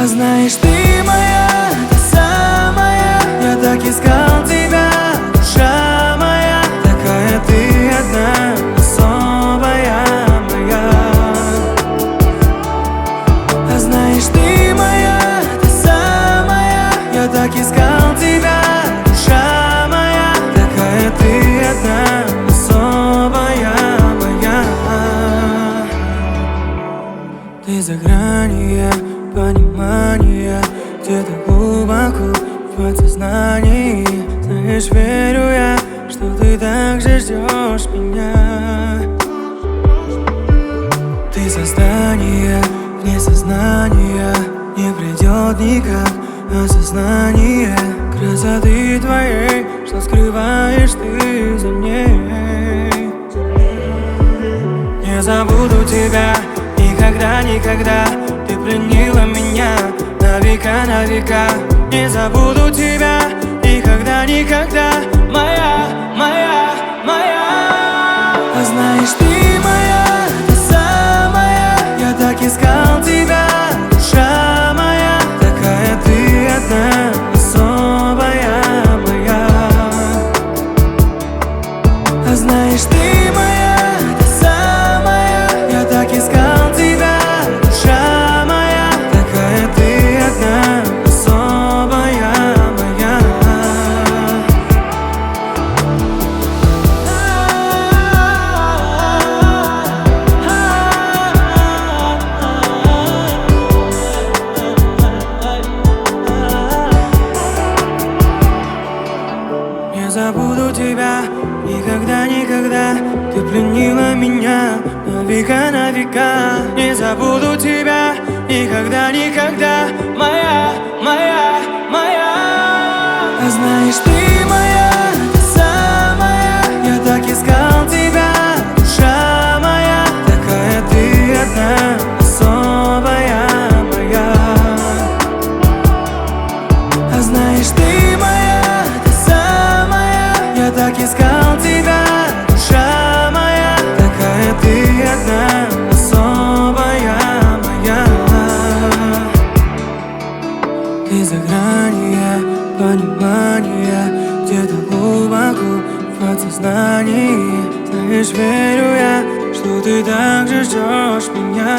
А знаешь, ты моя, та самая. Я так искал тебя, душа моя. Такая ты одна, особая моя. А знаешь, ты моя, та самая. Я так искал тебя, душа моя. Такая ты одна, особая моя. Ты за гранью понимания, где-то глубоко в подсознании. Знаешь, верю я, что ты так же ждешь меня. Ты создание вне сознания, не придет никак осознание красоты твоей, что скрываешь ты за ней. Не забуду тебя никогда, никогда. Ты пленила меня на века, на века. Не забуду тебя никогда, никогда. Моя, моя, моя. А знаешь, ты моя, та самая. Я так искал тебя, душа моя. Такая ты одна, особая моя. А знаешь, ты моя, та самая. Я так искал тебя, душа моя. Такая ты одна, особая моя. Не забуду тебя никогда, никогда. Ты пленила меня на века, на века. Не забуду тебя никогда, никогда. Моя, моя, моя. А знаешь, ты моя, та самая. Я так искал тебя, душа моя. Такая ты одна, особая моя. А знаешь, ты моя, та самая. Я так искал тебя, душа моя. Такая ты одна, особая моя. Ты за гранью понимания, где-то глубоко в подсознании. Знаешь, верю я, что ты так же ждешь меня.